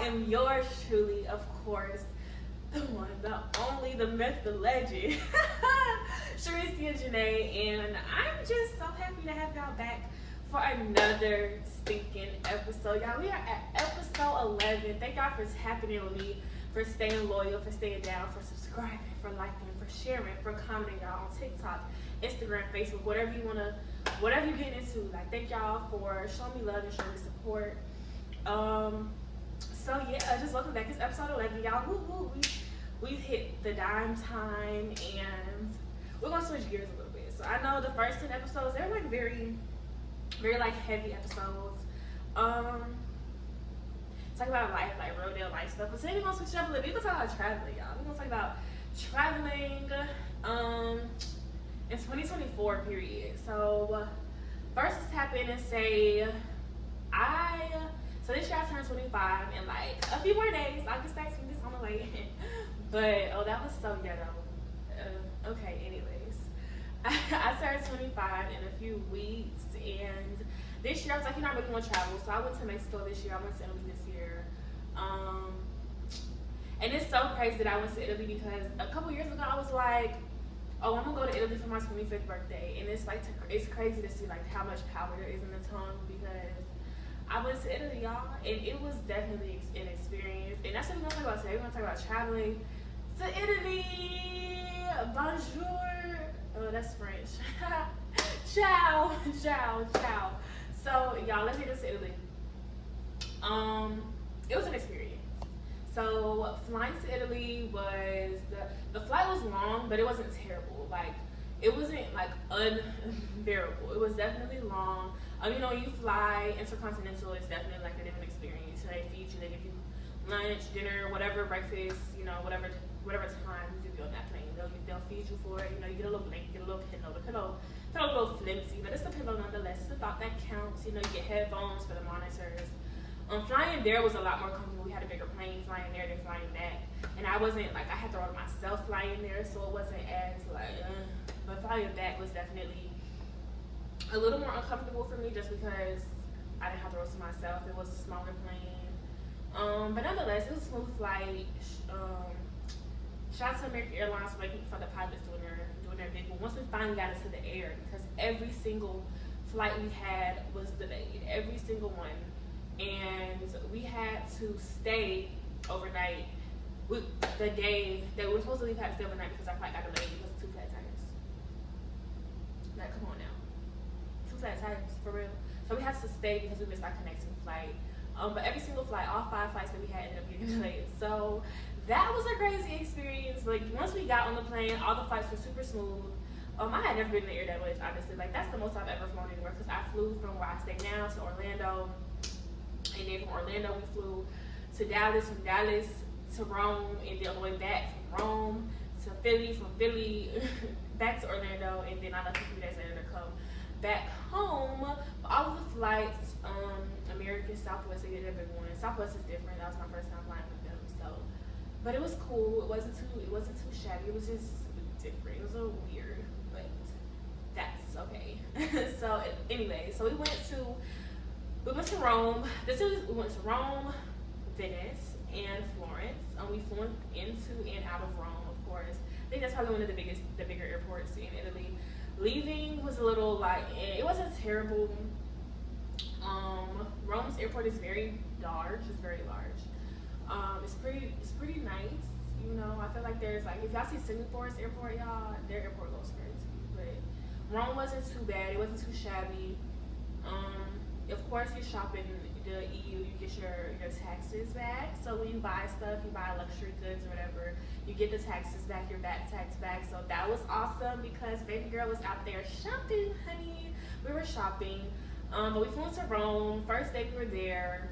am yours truly, of course, the one, the only, the myth, the legend, Sharisia Janee, and I'm just so happy to have y'all back for another stinking episode. Y'all, we are at episode 11. Thank y'all for tapping in with me, for staying loyal, for staying down, for subscribing, for liking, for sharing, for commenting, y'all, on TikTok, Instagram, Facebook, whatever you wanna, whatever you get into. Like, thank y'all for showing me love and showing me support. So yeah, just welcome back. It's episode 11, y'all. We've hit the dime time, and we're gonna switch gears a little bit. So I know the first 10 episodes, they're like very like heavy episodes. Talk about life, like real deal life stuff. But today we're gonna switch it up a little bit. We're gonna talk about traveling, y'all. We're gonna talk about traveling in 2024 period. So first, let's tap in and say so this year I turned 25 in like a few more days. August 19th is on the way. But that was so ghetto. Okay, anyways, I turned 25 in a few weeks, and this year I was like, I really want to travel, so I went to Mexico this year. I went to Italy this year, and it's so crazy that I went to Italy because a couple years ago I was like, oh, I'm gonna go to Italy for my 25th birthday, and it's like it's crazy to see like how much power there is in the tongue, because I went to Italy, y'all, and it was definitely an experience. And that's what we're gonna talk about today. We're gonna talk about traveling to Italy. Bonjour. Oh, that's French. Ciao, ciao, ciao. So, y'all, let's get into Italy. It was an experience. So, flying to Italy was the flight was long, but it wasn't terrible. Like, it wasn't like unbearable. It was definitely long. You know, you fly intercontinental, it's definitely like a different experience. So they feed you, they give you lunch, dinner, whatever, breakfast, you know, whatever time you be on that plane, they'll feed you for it. You know, you get a little blanket, get a little pillow. The pillow a little flimsy, but it's a pillow nonetheless. It's the thought that counts. You know, you get headphones for the monitors. Flying there was a lot more comfortable. We had a bigger plane flying there than flying back, and I wasn't like, I had to order myself flying there, so it wasn't as like. But flying back was definitely a little more uncomfortable for me, just because I didn't have to roast myself. It was a smaller plane, but nonetheless, it was a smooth flight. Shout out to American Airlines for the pilots doing their big one. Once we finally got into the air, because every single flight we had was delayed, every single one, and we had to stay overnight. The day that we were supposed to leave, had to stay overnight because our flight got delayed because of 2 flat tires. Like, come on now, 2 flat tires for real. So we had to stay because we missed our connecting flight. But every single flight, all 5 flights that we had, ended up getting delayed. So that was a crazy experience. Like, once we got on the plane, all the flights were super smooth. I had never been in the air that much, honestly. Like, that's the most I've ever flown anywhere, because I flew from where I stay now to Orlando, and then from Orlando we flew to Dallas, from Dallas to Rome, and then on the way back from Rome to Philly, from Philly back to Orlando, and then I left a few days later to come back home. But all of the flights, American, Southwest, they get their big one. Southwest is different. That was my first time flying with them, so. But it was cool. It wasn't too shabby. It was just different. It was a little weird, but that's okay. So anyway, so we went to Rome. We went to Rome, Venice, and Florence. We flew into and out of Rome, of course. I think that's probably one of the bigger airports in Italy. Leaving was a little like, it wasn't terrible. Rome's airport is very large. It's very large. It's pretty nice. You know, I feel like there's like, if y'all see Singapore's airport, y'all, their airport goes crazy. But Rome wasn't too bad. It wasn't too shabby. Of course, you shop in the EU, you get your taxes back. So when you buy stuff, you buy luxury goods or whatever, you get the taxes back, your VAT tax back. So that was awesome, because baby girl was out there shopping, honey. We were shopping. But we flew into Rome. First day we were there.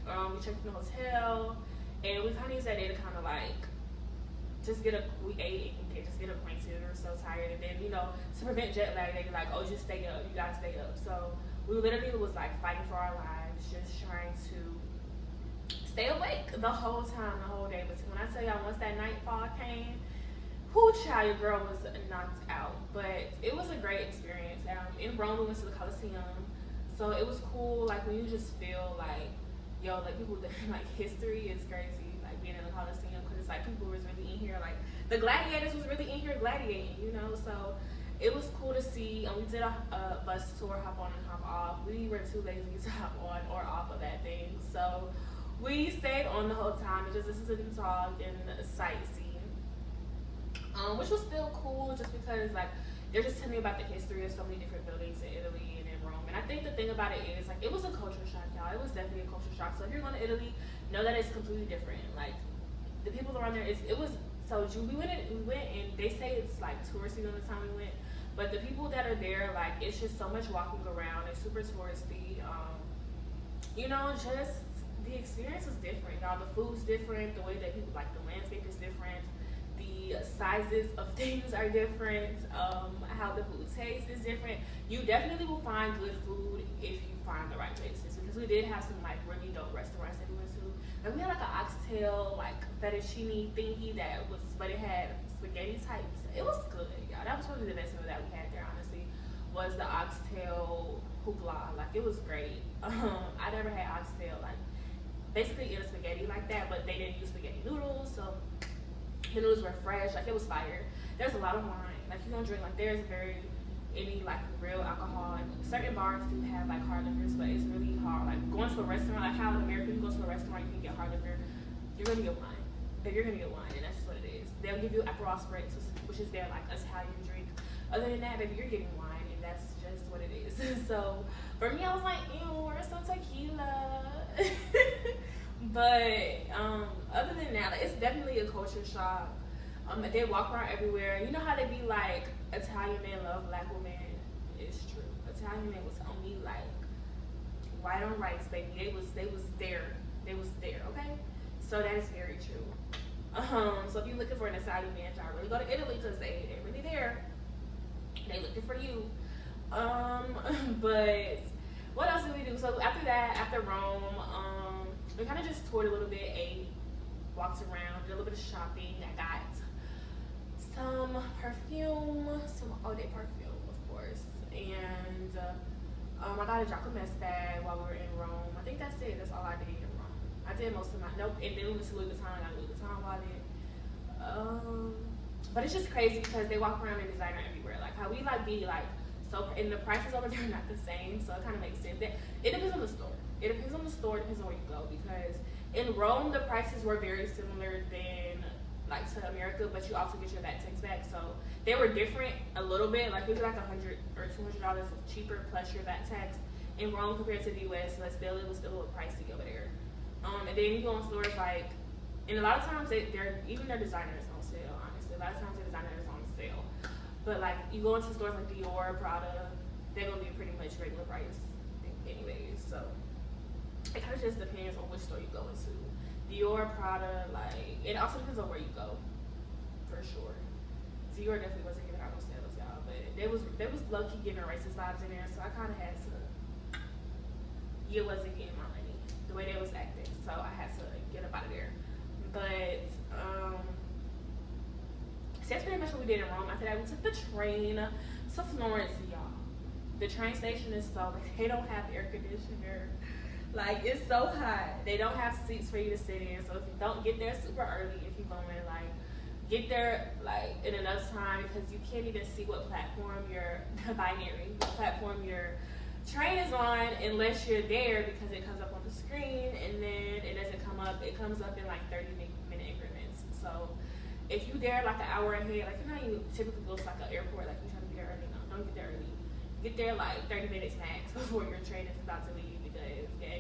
We checked in the hotel, and we kind of used that day to kind of like we ate and just get acquainted. We were so tired, and then, you know, to prevent jet lag, they were like, oh, just stay up. You gotta stay up. So we literally was like fighting for our lives, just trying to stay awake the whole time, the whole day. But when I tell y'all, once that nightfall came, whoo, child, your girl was knocked out. But it was a great experience. In Rome, we went to the Colosseum, so it was cool. Like, when you just feel like yo, like people that like history is crazy. Like being in the Coliseum, because it's like people was really in here. Like the gladiators was really in here gladiating, you know. So it was cool to see. We did a bus tour, hop on and hop off. We were too lazy to hop on or off of that thing, so we stayed on the whole time and just listened to them talk and sightsee, which was still cool, just because like they're just telling me about the history of so many different buildings in Italy and in Rome. And I think the thing about it is, like, it was a culture shock, y'all. It was definitely a culture shock. So if you're going to Italy, know that it's completely different. Like, the people around there, it was, so we went and they say it's like touristy on the time we went, but the people that are there, like, it's just so much walking around. It's super touristy. You know, just the experience is different, y'all. The food's different. The way that people, like, the landscape is different. The sizes of things are different. How the food tastes is different. You definitely will find good food if you find the right places, because we did have some like really dope restaurants that we went to. Like we had like an oxtail like fettuccine thingy that was, but it had spaghetti types. It was good, y'all. That was probably the best meal that we had there, honestly. Was the oxtail hoopla. Like it was great. I never had oxtail like basically eat a spaghetti like that, but they didn't use spaghetti noodles, so the noodles were fresh. Like it was fire. There's a lot of wine. Like you don't drink like there's very any like real alcohol. Like certain bars do have like hard liquors, but it's really hard. Like going to a restaurant, like how in America you go to a restaurant you can get hard liquor. You're gonna get wine. But you're gonna get wine, and that's just what it is. They'll give you Aperol Spritz, which is their like Italian drink. Other than that, baby, you're getting wine, and that's just what it is. So for me, I was like, ew, where's some tequila? But other than that, like, it's definitely a culture shock. They walk around everywhere. You know how they be like, Italian men love black women? It's true. Italian men was only like white on rice, baby. They was there. They was there, okay? So that is very true. So if you're looking for an Italian man, y'all really go to Italy, because they're really there. They looking for you. But what else did we do? So after that, after Rome, we kind of just toured a little bit, ate, walked around, did a little bit of shopping. I got some perfume, some eau-de perfume, of course, and I got a Jacquemus bag while we were in Rome. I think that's it. That's all I did in Rome. I did most of my and then we went to Louis Vuitton. I got Louis Vuitton wallet. But it's just crazy because they walk around in designer everywhere. Like how we like be like so, and the prices over there are not the same, so it kind of makes sense. It depends on the store. It depends on the store. It depends on where you go, because in Rome the prices were very similar than like to America, but you also get your VAT tax back, so they were different a little bit. Like it was like $100 or $200 cheaper plus your VAT tax in Rome compared to the US, but still it was still a little pricey over there. And then you go in stores like, and a lot of times they're even their designers on sale. Honestly, a lot of times their designers on sale, but like you go into stores like Dior, Prada, they're gonna be pretty much regular price anyways. So it kind of just depends on which store you go into. Dior, Prada, like, it also depends on where you go, for sure. Dior definitely wasn't giving out no sales, y'all, but there was low-key giving racist vibes in there, so I kind of had to, it wasn't getting my money, the way they was acting, so I had to get up out of there. But, so that's pretty much what we did in Rome. After that, we took the train to Florence, y'all. The train station is so, like, they don't have air conditioner. Like, it's so hot. They don't have seats for you to sit in. So if you don't get there super early, if you're going, like, get there, like, in enough time, because you can't even see what platform your train is on unless you're there, because it comes up on the screen, and then it doesn't come up. It comes up in, like, 30-minute increments. So if you're there, like, an hour ahead, like, you know how you typically go to, like, an airport, like, you try to be there early. No, don't get there early. Get there, like, 30 minutes max before your train is about to leave.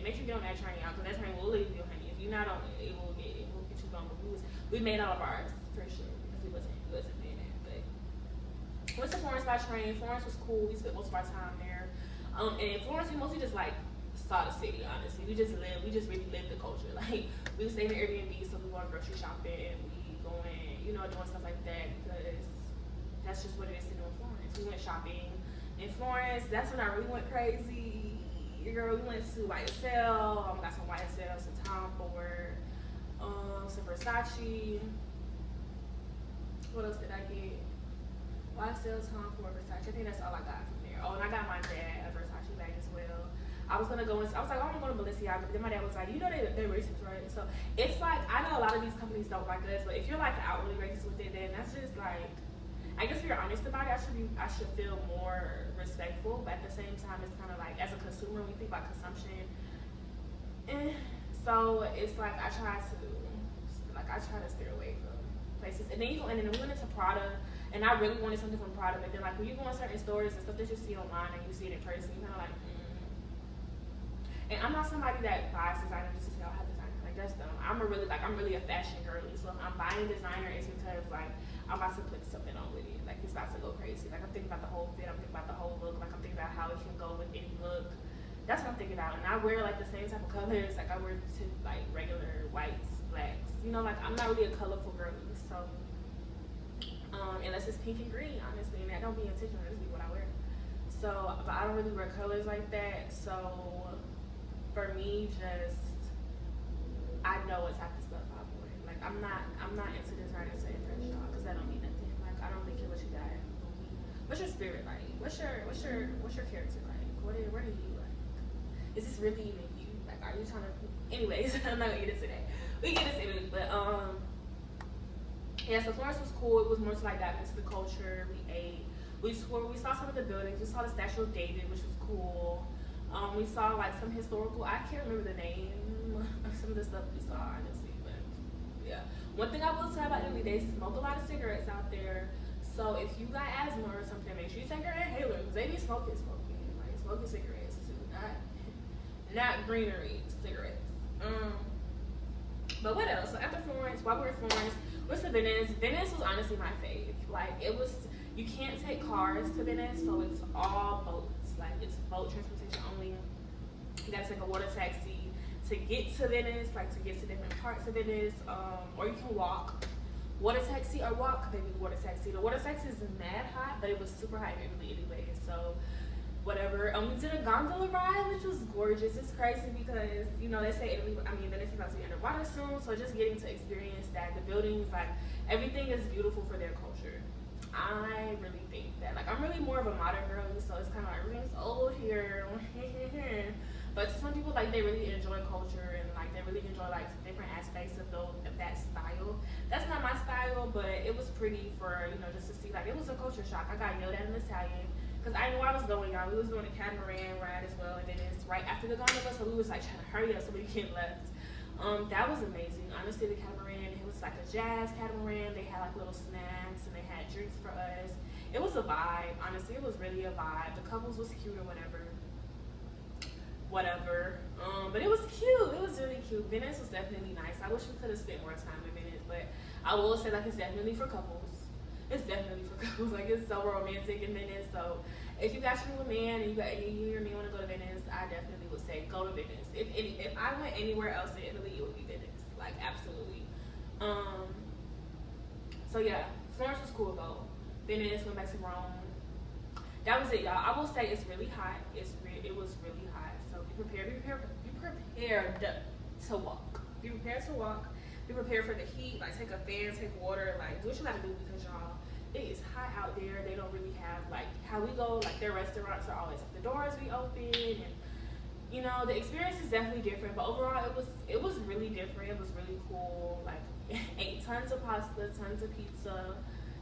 Make sure you get on that train, y'all, because that train will leave you, honey. If you're not on it, it will get you going. We made all of ours for sure, because we wasn't paying that. But went to Florence by train. Florence was cool. We spent most of our time there. And in Florence, we mostly just like saw the city. Honestly, we just really lived the culture. Like we would stay in Airbnb, so we go grocery shopping, we going, doing stuff like that, because that's just what it is to do in Florence. We went shopping in Florence. That's when I really went crazy. Girl, we went to YSL. Got some YSL, some Tom Ford, some Versace. What else did I get? YSL, Tom Ford, Versace. I think that's all I got from there. Oh, and I got my dad a Versace bag as well. I was gonna go into, I was like, oh, I'm going to Balenciaga, but then my dad was like, you know they're racist, right? So it's like, I know a lot of these companies don't like us, but if you're like outwardly racist with it, then that's just like, I guess if you're honest about it, I should feel more respectful, but at the same time, it's kind of like, as a consumer, when you think about consumption, so it's like, I try to steer away from places, and then we went into Prada, and I really wanted something from Prada, but then like when you go in certain stores and stuff that you see online and you see it in person, you kind of like, And I'm not somebody that buys designer just to say, oh, I have designer. Like, that's dumb. I'm really a fashion girly. So if I'm buying designer, it's because, like, I'm about to put something on with it. Like, it's about to go crazy. Like, I'm thinking about the whole fit. I'm thinking about the whole look. Like, I'm thinking about how it can go with any look. That's what I'm thinking about. And I wear, like, the same type of colors. Like, I wear, like, regular whites, blacks. You know, like, I'm not really a colorful girly. So, unless it's pink and green, honestly. And that don't be intentional. That's just be what I wear. So, but I don't really wear colors like that. So, for me, I know what type of stuff I wear. Like, I'm not into designer to impress y'all, because that don't mean nothing. Like, I don't think you're what you got. What's your spirit like? What's your character like? What are you like? Is this really even you? Like, are you trying to? Anyways, I'm not gonna get into that. We get into Italy, but yeah. So Florence was cool. It was more to like dive into the culture. We ate. We saw some of the buildings. We saw the Statue of David, which was cool. We saw like some historical, I can't remember the name of some of the stuff we saw, honestly, but yeah. One thing I will say about Italy, they smoke a lot of cigarettes out there. So if you got asthma or something, make sure you take your inhaler, because they be smoking cigarettes too, not greenery cigarettes. But what else? So after Florence, while we were in Florence, we went to Venice. Venice was honestly my fave. Like, it was, you can't take cars to Venice, so it's all boats. Like, it's boat transportation only. You gotta take a water taxi to get to Venice, like to get to different parts of Venice, or you can walk. Water taxi or walk, maybe water taxi. The water taxi is mad hot, but it was super hot in Italy anyway, so whatever. We did a gondola ride, which was gorgeous. It's crazy because, you know, they say Italy, Venice is about to be underwater soon, so just getting to experience that, the buildings, like, everything is beautiful for their culture. I really think that, like, I'm really more of a modern girly, so it's kind of like everything's old here. But to some people, like, they really enjoy culture and like they really enjoy like different aspects of that style. That's not my style, but it was pretty for, you know, just to see, like, it was a culture shock. I got yelled at in Italian because I knew I was going on. We was doing a catamaran ride as well, and then it's right after the gondola, so we was like trying to hurry up so we could get left. That was amazing. Honestly, the catamaran, it was like a jazz catamaran. They had like little snacks and they had drinks for us. It was a vibe. Honestly, it was really a vibe. The couples was cute or whatever. But it was cute. It was really cute. Venice was definitely nice. I wish we could have spent more time in Venice, but I will say, like, it's definitely for couples. It's definitely for couples. Like, it's so romantic in Venice. So if you got your man and you and me want to go to Venice, I definitely would say go to Venice. If I went anywhere else in Italy, it would be Venice. Like, absolutely. So yeah, Florence was cool though. Venice, went back to Rome. That was it, y'all. I will say it's really hot. It was really hot. So be prepared to walk. Be prepared to walk. Be prepared for the heat. Like, take a fan, take water. Like, do what you gotta do, because y'all, it is hot out there. They don't really have, like, how we go, like, their restaurants are always, like, the doors be open, and, you know, the experience is definitely different. But overall, it was really different. It was really cool. Like, ate tons of pasta, tons of pizza.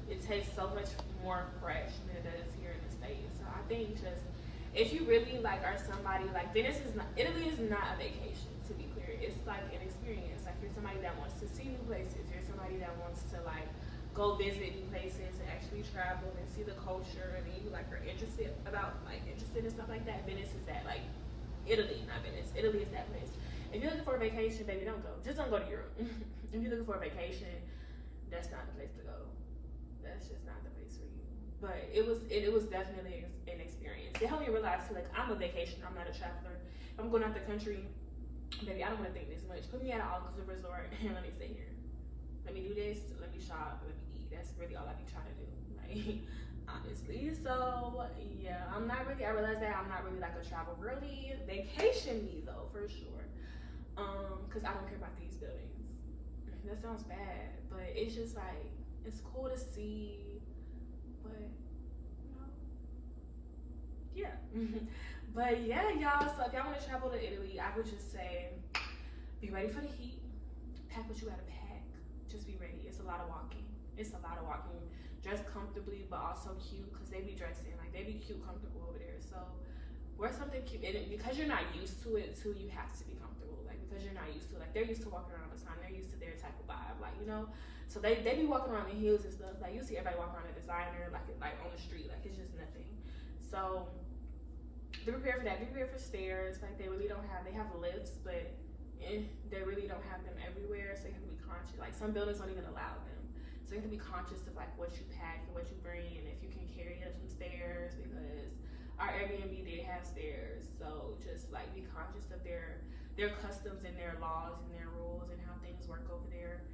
It tastes so much more fresh than it does here in the States. So I think just, if you really like are somebody, like, Italy is not a vacation, to be clear. It's like an experience. Like, you're somebody that wants to see new places. You're somebody that wants to, like, go visit new places and actually travel and see the culture, and you, like, are interested in stuff like that. Venice is that. Like, Italy, not Venice. Italy is that place. If you're looking for a vacation, baby, don't go. Just don't go to Europe. If you're looking for a vacation, that's not the place to go. That's just not the place for you. But it was definitely an experience. It helped me realize too, like, I'm a vacationer, I'm not a traveler. If I'm going out the country, baby, I don't want to think this much. Put me at an all-inclusive resort and let me stay here. Let me do this, let me shop, let me eat. That's really all I be trying to do, like, honestly. So yeah, I realized that I'm not really like a travel girly. Vacation me though, for sure. Cause I don't care about these buildings. That sounds bad, but it's just like, it's cool to see, but, you know, yeah. But yeah, y'all. So if y'all want to travel to Italy, I would just say be ready for the heat. Pack what you gotta pack. Just be ready. It's a lot of walking. It's a lot of walking. Dress comfortably, but also cute, because they be dressing like they be cute, comfortable over there. So wear something cute. And because you're not used to it too, you have to be comfortable. Like because you're not used to it. Like they're used to walking around all the time. They're used to their type of vibe. Like, you know. So they be walking around in heels and stuff. Like you see everybody walking around in designer, like on the street. Like it's just nothing. So be prepared for that. Be prepared for stairs. Like they really don't have. They have lifts, but they really don't have them everywhere. So you have to be conscious. Like some buildings don't even allow them. So you have to be conscious of like what you pack and what you bring, and if you can carry up some stairs, because our Airbnb did have stairs. So just like be conscious of their customs and their laws and their rules and how things work over there.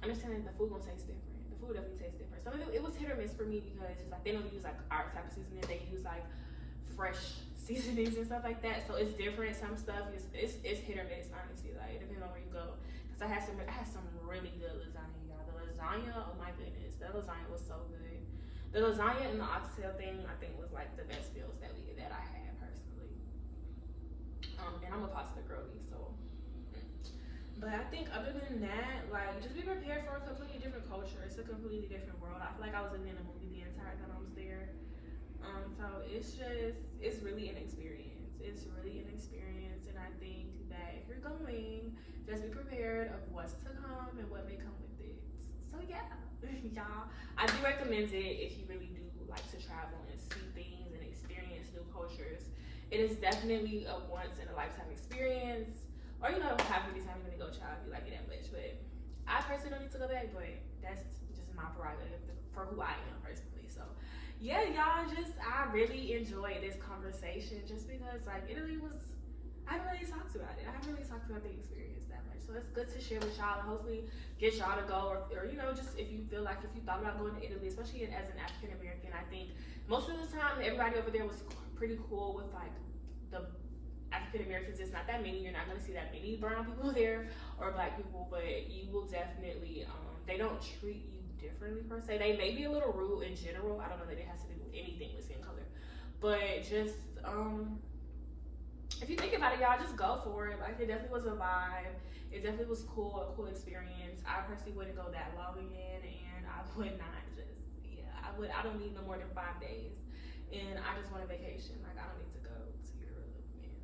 Understanding the food gonna taste different. The food definitely tastes different. Some of it was hit or miss for me, because it's like they don't use like our type of seasoning. They use like fresh seasonings and stuff like that. So it's different. Some stuff is it's hit or miss, honestly. Like it depends on where you go. Cause I had some really good lasagna, y'all. The lasagna, oh my goodness, that lasagna was so good. The lasagna and the oxtail thing, I think, was like the best meals that I had personally. And I'm a pasta girly, so. But I think other than that, like just be prepared for a completely different culture. It's a completely different world. I feel like I was living in a movie the entire time I was there. So it's really an experience. It's really an experience, and I think that if you're going, just be prepared of what's to come and what may come with it. So yeah, y'all, I do recommend it if you really do like to travel and see things and experience new cultures. It is definitely a once in a lifetime experience. Or you know, don't have any time you're gonna go travel if you like it that much. But I personally don't need to go back, but that's just my prerogative for who I am personally. So yeah, y'all, I really enjoyed this conversation just because like Italy was, I haven't really talked about it. I haven't really talked about the experience that much. So it's good to share with y'all and hopefully get y'all to go, or you know, just if you feel like if you thought about going to Italy, especially as an African American, I think most of the time everybody over there was pretty cool with like the African Americans. It's not that many. You're not going to see that many brown people there or black people, but you will definitely, they don't treat you differently per se. They may be a little rude in general. I don't know that it has to do with anything with skin color, but just, if you think about it, y'all, just go for it. Like, it definitely was a vibe. It definitely was cool, a cool experience. I personally wouldn't go that long again, and I would not just, I don't need no more than 5 days, and I just want a vacation. Like, I don't need to go to Europe and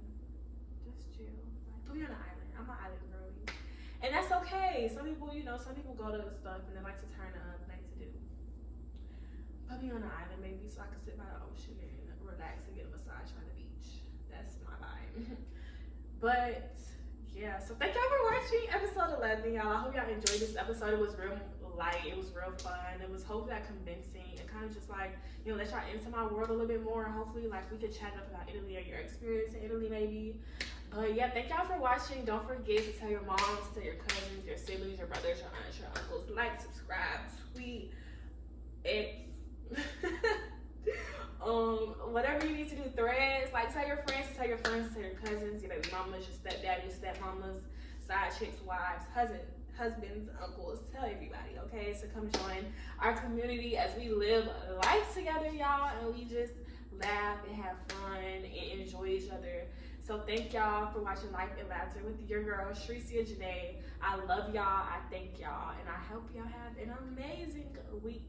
just chill. Like, put me on an island. I'm an island girly, and that's okay. Some people, some people go to stuff and they like to turn up, like to do. Put me on an island, maybe, so I can sit by the ocean and relax and get a massage on the beach. That's my vibe. But yeah, so thank y'all for watching episode 11, y'all. I hope y'all enjoyed this episode. It was real light. It was real fun. It was hopefully like convincing and kind of just like, let y'all into my world a little bit more. Hopefully like we could chat up about Italy or your experience in Italy maybe. But yeah, thank y'all for watching. Don't forget to tell your moms, tell your cousins, your siblings, your brothers, your aunts, your uncles. Like, subscribe, tweet, X. Whatever you need to do, threads, like tell your friends, tell your cousins, your baby mamas, your stepdad, your stepmamas, side chicks, wives, husbands, uncles, tell everybody, okay? So come join our community as we live life together, y'all, and we just laugh and have fun and enjoy each other. So thank y'all for watching Life and Laughter with your girl, Sharisia Janee. I love y'all, I thank y'all, and I hope y'all have an amazing week.